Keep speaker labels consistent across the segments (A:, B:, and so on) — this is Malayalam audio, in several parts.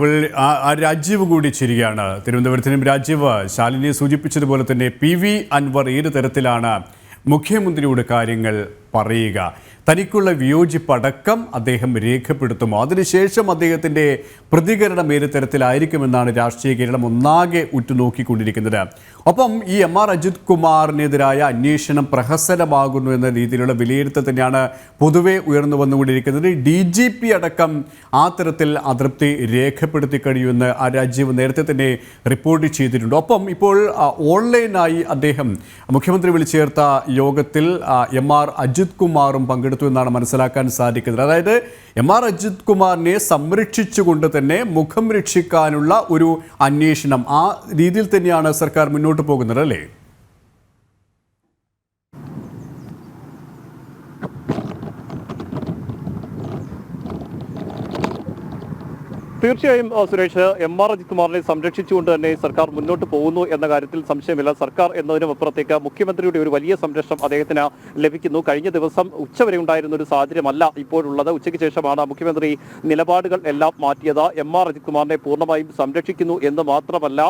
A: രാജീവ് കൂടി ചേരുകയാണ്. തിരുവനന്തപുരത്തിനും രാജീവ്, ശാലിനി സൂചിപ്പിച്ചതുപോലെ തന്നെ PV അൻവർ ഏത് തരത്തിലാണ് മുഖ്യമന്ത്രിയോട് കാര്യങ്ങൾ പറയുക? തനിക്കുള്ള വിയോജിപ്പടക്കം അദ്ദേഹം രേഖപ്പെടുത്തുമോ? അതിനുശേഷം അദ്ദേഹത്തിൻ്റെ പ്രതികരണം ഏത് തരത്തിലായിരിക്കുമെന്നാണ് രാഷ്ട്രീയ കേരളം ഒന്നാകെ ഉറ്റുനോക്കിക്കൊണ്ടിരിക്കുന്നത്. ഒപ്പം ഈ MR അജിത് കുമാറിനെതിരായ അന്വേഷണം പ്രഹസനമാകുന്നു എന്ന രീതിയിലുള്ള വിലയിരുത്തൽ തന്നെയാണ് പൊതുവെ ഉയർന്നു വന്നുകൊണ്ടിരിക്കുന്നത്. DGP അടക്കം ആ തരത്തിൽ അതൃപ്തി രേഖപ്പെടുത്തി കഴിയുമെന്ന് രാജീവ് നേരത്തെ തന്നെ റിപ്പോർട്ട് ചെയ്തിട്ടുണ്ട്. ഒപ്പം ഇപ്പോൾ ഓൺലൈനായി അദ്ദേഹം മുഖ്യമന്ത്രി വിളിച്ചു ചേർത്ത യോഗത്തിൽ MR അജിത് കുമാറും പങ്കെടുത്തു എന്നാണ് മനസ്സിലാക്കാൻ സാധിക്കുന്നത്. അതായത് MR അജിത് കുമാറിനെ സംരക്ഷിച്ചുകൊണ്ട് തന്നെ മുഖം രക്ഷിക്കാനുള്ള ഒരു അന്വേഷണം, ആ രീതിയിൽ തന്നെയാണ് സർക്കാർ മുന്നോട്ട് പോകുന്നത്, അല്ലേ?
B: തീർച്ചയായും സുരേഷ്, MR അജിത് കുമാറിനെ സംരക്ഷിച്ചുകൊണ്ട് തന്നെ സർക്കാർ മുന്നോട്ട് പോകുന്നു എന്ന കാര്യത്തിൽ സംശയമില്ല. സർക്കാർ എന്നതിനും അപ്പുറത്തേക്ക് മുഖ്യമന്ത്രിയുടെ ഒരു വലിയ സംരക്ഷണം അദ്ദേഹത്തിന് ലഭിക്കുന്നു. കഴിഞ്ഞ ദിവസം ഉച്ചവരെ ഉണ്ടായിരുന്ന ഒരു സാഹചര്യമല്ല ഇപ്പോഴുള്ളത്. ഉച്ചയ്ക്ക് ശേഷമാണ് മുഖ്യമന്ത്രി നിലപാടുകൾ എല്ലാം മാറ്റിയത്. MR അജിത് കുമാറിനെ പൂർണ്ണമായും സംരക്ഷിക്കുന്നു എന്ന് മാത്രമല്ല,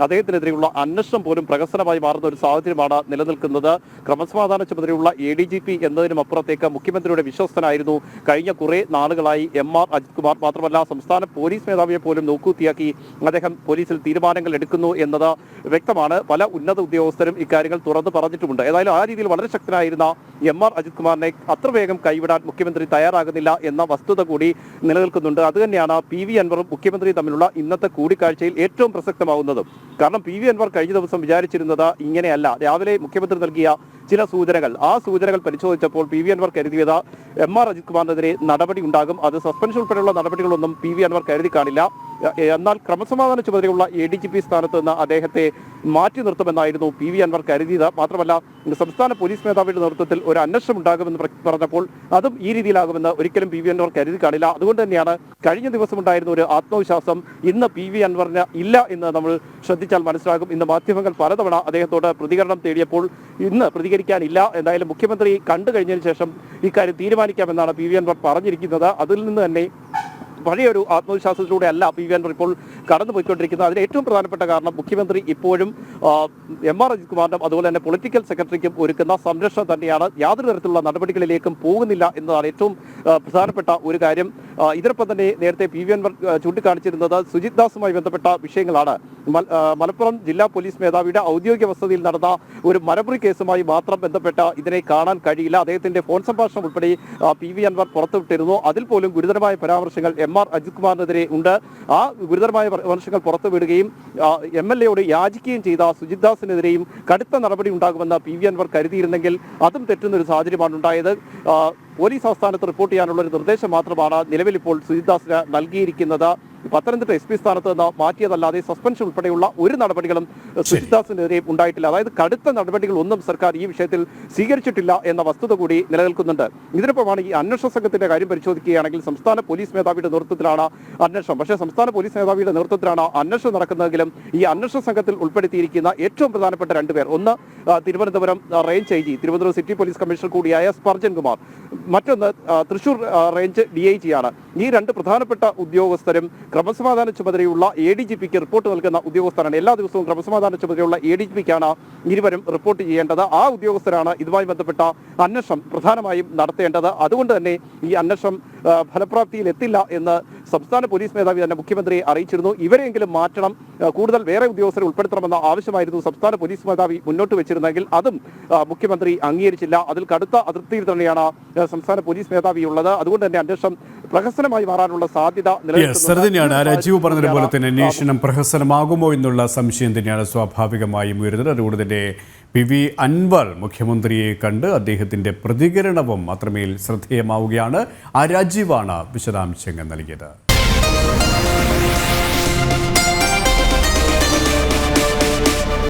B: അദ്ദേഹത്തിനെതിരെയുള്ള അന്വേഷണം പോലും പ്രഹസനമായി മാറുന്ന ഒരു സാഹചര്യമാണ് നിലനിൽക്കുന്നത്. ക്രമസമാധാന ചുമതലയുള്ള ADGP എന്നതിനും അപ്പുറത്തേക്ക് മുഖ്യമന്ത്രിയുടെ വിശ്വസ്തനായിരുന്നു കഴിഞ്ഞ കുറെ നാളുകളായി MR അജിത് കുമാർ. മാത്രമല്ല, സംസ്ഥാന പോലീസ് മേധാവിയെ പോലും നോക്കൂത്തിയാക്കി അദ്ദേഹം പോലീസിൽ തീരുമാനങ്ങൾ എടുക്കുന്നു എന്നത് വ്യക്തമാണ്. പല ഉന്നത ഉദ്യോഗസ്ഥരും ഇക്കാര്യങ്ങൾ തുറന്നു പറഞ്ഞിട്ടുമുണ്ട്. ഏതായാലും ആ രീതിയിൽ വളരെ ശക്തനായിരുന്ന MR അജിത് കുമാറിനെ അത്ര വേഗം കൈവിടാൻ മുഖ്യമന്ത്രി തയ്യാറാകുന്നില്ല എന്ന വസ്തുത കൂടി നിലനിൽക്കുന്നുണ്ട്. അതുതന്നെയാണ് PV അൻവറും മുഖ്യമന്ത്രിയും തമ്മിലുള്ള ഇന്നത്തെ കൂടിക്കാഴ്ചയിൽ ഏറ്റവും പ്രസക്തമാവുന്നത്. കാരണം PV അൻവർ കഴിഞ്ഞ ദിവസം വിചാരിച്ചിരുന്നത് ഇങ്ങനെയല്ല. രാവിലെ മുഖ്യമന്ത്രി നൽകിയ ചില സൂചനകൾ, ആ സൂചനകൾ പരിശോധിച്ചപ്പോൾ PV അൻവർ കരുതിയത് MR അജിത് കുമാറിനെതിരെ നടപടി ഉണ്ടാകും, അത് സസ്പെൻഷൻ ഉൾപ്പെടെയുള്ള നടപടികളൊന്നും PV അൻവർ കരുതി കാണില്ല. എന്നാൽ ക്രമസമാധാന ചുമതലയുള്ള ADGP സ്ഥാനത്ത് നിന്ന് അദ്ദേഹത്തെ മാറ്റി നിർത്തുമെന്നായിരുന്നു PV അൻവർ കരുതിയത്. മാത്രമല്ല, സംസ്ഥാന പോലീസ് മേധാവിയുടെ നേതൃത്വത്തിൽ ഒരു അന്വേഷണം ഉണ്ടാകുമെന്ന് പറഞ്ഞപ്പോൾ അതും ഈ രീതിയിലാകുമെന്ന് ഒരിക്കലും PV അൻവർ കരുതി കാണില്ല. അതുകൊണ്ട് തന്നെയാണ് കഴിഞ്ഞ ദിവസം ഉണ്ടായിരുന്ന ഒരു ആത്മവിശ്വാസം ഇന്ന് PV അൻവറിന് ഇല്ല എന്ന് നമ്മൾ ശ്രദ്ധിച്ചാൽ മനസ്സിലാകും. ഇന്ന് മാധ്യമങ്ങൾ പലതവണ അദ്ദേഹത്തോട് പ്രതികരണം തേടിയപ്പോൾ ഇന്ന് പ്രതികരിക്കാനില്ല, എന്തായാലും മുഖ്യമന്ത്രി കണ്ടു കഴിഞ്ഞതിന് ശേഷം ഇക്കാര്യം തീരുമാനിക്കാമെന്നാണ് PV അൻവർ പറഞ്ഞിരിക്കുന്നത്. അതിൽ നിന്ന് തന്നെ വലിയൊരു ആത്മവിശ്വാസത്തിലൂടെ അല്ല PV അൻവർ ഇപ്പോൾ കടന്നുപോയിക്കൊണ്ടിരിക്കുന്നത്. അതിന് ഏറ്റവും പ്രധാനപ്പെട്ട കാരണം മുഖ്യമന്ത്രി ഇപ്പോഴും MR അജിത് കുമാറിനും അതുപോലെ തന്നെ പൊളിറ്റിക്കൽ സെക്രട്ടറിക്കും ഒരുക്കുന്ന സംരക്ഷണം തന്നെയാണ്. യാതൊരു തരത്തിലുള്ള നടപടികളിലേക്കും പോകുന്നില്ല എന്നതാണ് ഏറ്റവും പ്രധാനപ്പെട്ട ഒരു കാര്യം. ഇതിനൊപ്പം തന്നെ നേരത്തെ PV അൻവർ ചൂണ്ടിക്കാണിച്ചിരുന്നത് സുജിത് ദാസുമായി ബന്ധപ്പെട്ട വിഷയങ്ങളാണ്. മലപ്പുറം ജില്ലാ പോലീസ് മേധാവിയുടെ ഔദ്യോഗിക വസതിയിൽ നടന്ന ഒരു മരമുറി കേസുമായി മാത്രം ബന്ധപ്പെട്ട ഇതിനെ കാണാൻ കഴിയില്ല. അദ്ദേഹത്തിന്റെ ഫോൺ സംഭാഷണം ഉൾപ്പെടെ PV അൻവർ പുറത്തുവിട്ടിരുന്നു. അതിൽ പോലും ഗുരുതരമായ പരാമർശങ്ങൾ MR അജിത് കുമാറിനെതിരെ ഉണ്ട്. ആ ഗുരുതരമായ പരാമർശങ്ങൾ പുറത്തുവിടുകയും MLA യാചിക്കുകയും ചെയ്ത സുജിത് ദാസിനെതിരെയും കടുത്ത നടപടി ഉണ്ടാകുമെന്ന് PV അൻവർ കരുതിയിരുന്നെങ്കിൽ അതും തെറ്റുന്നൊരു സാഹചര്യമാണ് ഉണ്ടായത്. പോലീസ് ആസ്ഥാനത്ത് റിപ്പോർട്ട് ചെയ്യാനുള്ള ഒരു നിർദ്ദേശം മാത്രമാണ് നിലവിൽ ഇപ്പോൾ സുജിത് ദാസിന് നൽകിയിരിക്കുന്നത്. പത്തനംതിട്ട SP സ്ഥാനത്ത് നിന്ന് മാറ്റിയതല്ലാതെ സസ്പെൻഷൻ ഉൾപ്പെടെയുള്ള ഒരു നടപടികളും സുജിത് ദാസിനെതിരെ ഉണ്ടായിട്ടില്ല. അതായത് കടുത്ത നടപടികൾ ഒന്നും സർക്കാർ ഈ വിഷയത്തിൽ സ്വീകരിച്ചിട്ടില്ല എന്ന വസ്തുത കൂടി നിലനിൽക്കുന്നുണ്ട്. ഇതിനൊപ്പമാണ് ഈ അന്വേഷണ സംഘത്തിന്റെ കാര്യം പരിശോധിക്കുകയാണെങ്കിൽ സംസ്ഥാന പോലീസ് മേധാവിയുടെ നേതൃത്വത്തിലാണ് അന്വേഷണം. പക്ഷേ സംസ്ഥാന പോലീസ് മേധാവിയുടെ നേതൃത്വത്തിലാണ് അന്വേഷണം നടക്കുന്നതെങ്കിലും ഈ അന്വേഷണ സംഘത്തിൽ ഉൾപ്പെടുത്തിയിരിക്കുന്ന ഏറ്റവും പ്രധാനപ്പെട്ട രണ്ടുപേർ, ഒന്ന് Thiruvananthapuram range IG, Thiruvananthapuram city police commissioner കൂടിയായ സ്പർജൻ കുമാർ, മറ്റൊന്ന് തൃശൂർ റേഞ്ച് DIG ആണ്. ഈ രണ്ട് പ്രധാനപ്പെട്ട ഉദ്യോഗസ്ഥരും ക്രമസമാധാന ചുമതലയുള്ള ADGPക്ക് റിപ്പോർട്ട് നൽകുന്ന ഉദ്യോഗസ്ഥരാണ്. എല്ലാ ദിവസവും ക്രമസമാധാന ചുമതലയുള്ള ADGPക്കാണ് ഇരുവരും റിപ്പോർട്ട് ചെയ്യേണ്ടത്. ആ ഉദ്യോഗസ്ഥരാണ് ഇതുമായി ബന്ധപ്പെട്ട അന്വേഷണം പ്രധാനമായും നടത്തേണ്ടത്. അതുകൊണ്ട് തന്നെ ഈ അന്വേഷണം ഫലപ്രാപ്തിയിൽ എത്തില്ല എന്ന് സംസ്ഥാന പോലീസ് മേധാവി തന്നെ മുഖ്യമന്ത്രിയെ അറിയിച്ചിരുന്നു. ഇവരെങ്കിലും മാറ്റണം, കൂടുതൽ വേറെ ഉദ്യോഗസ്ഥരെ ഉൾപ്പെടുത്തണമെന്ന ആവശ്യമായിരുന്നു സംസ്ഥാന പോലീസ് മേധാവി മുന്നോട്ട് വെച്ചിരുന്നെങ്കിൽ അതും മുഖ്യമന്ത്രി അംഗീകരിച്ചില്ല. അതിൽ കടുത്ത അതൃപ്തിയിൽ തന്നെയാണ് സംസ്ഥാന പോലീസ് മേധാവി ഉള്ളത്. അതുകൊണ്ട് തന്നെ അന്വേഷണം പ്രഹസനമായി മാറാനുള്ള സാധ്യത
A: നിലനിൽക്കുന്നു. രാജീവ് പറഞ്ഞതുപോലെ തന്നെ അന്വേഷണം പ്രഹസനമാകുമോ എന്നുള്ള സംശയം തന്നെയാണ് സ്വാഭാവികമായും ഉയരുന്നത്. അതുകൊണ്ട് തന്നെ PV അൻവർ മുഖ്യമന്ത്രിയെ കണ്ട് അദ്ദേഹത്തിന്റെ പ്രതികരണവും അത്രമേൽ ശ്രദ്ധേയമാവുകയാണ്. രാജീവാണ് വിശദാംശങ്ങൾ നൽകിയത്.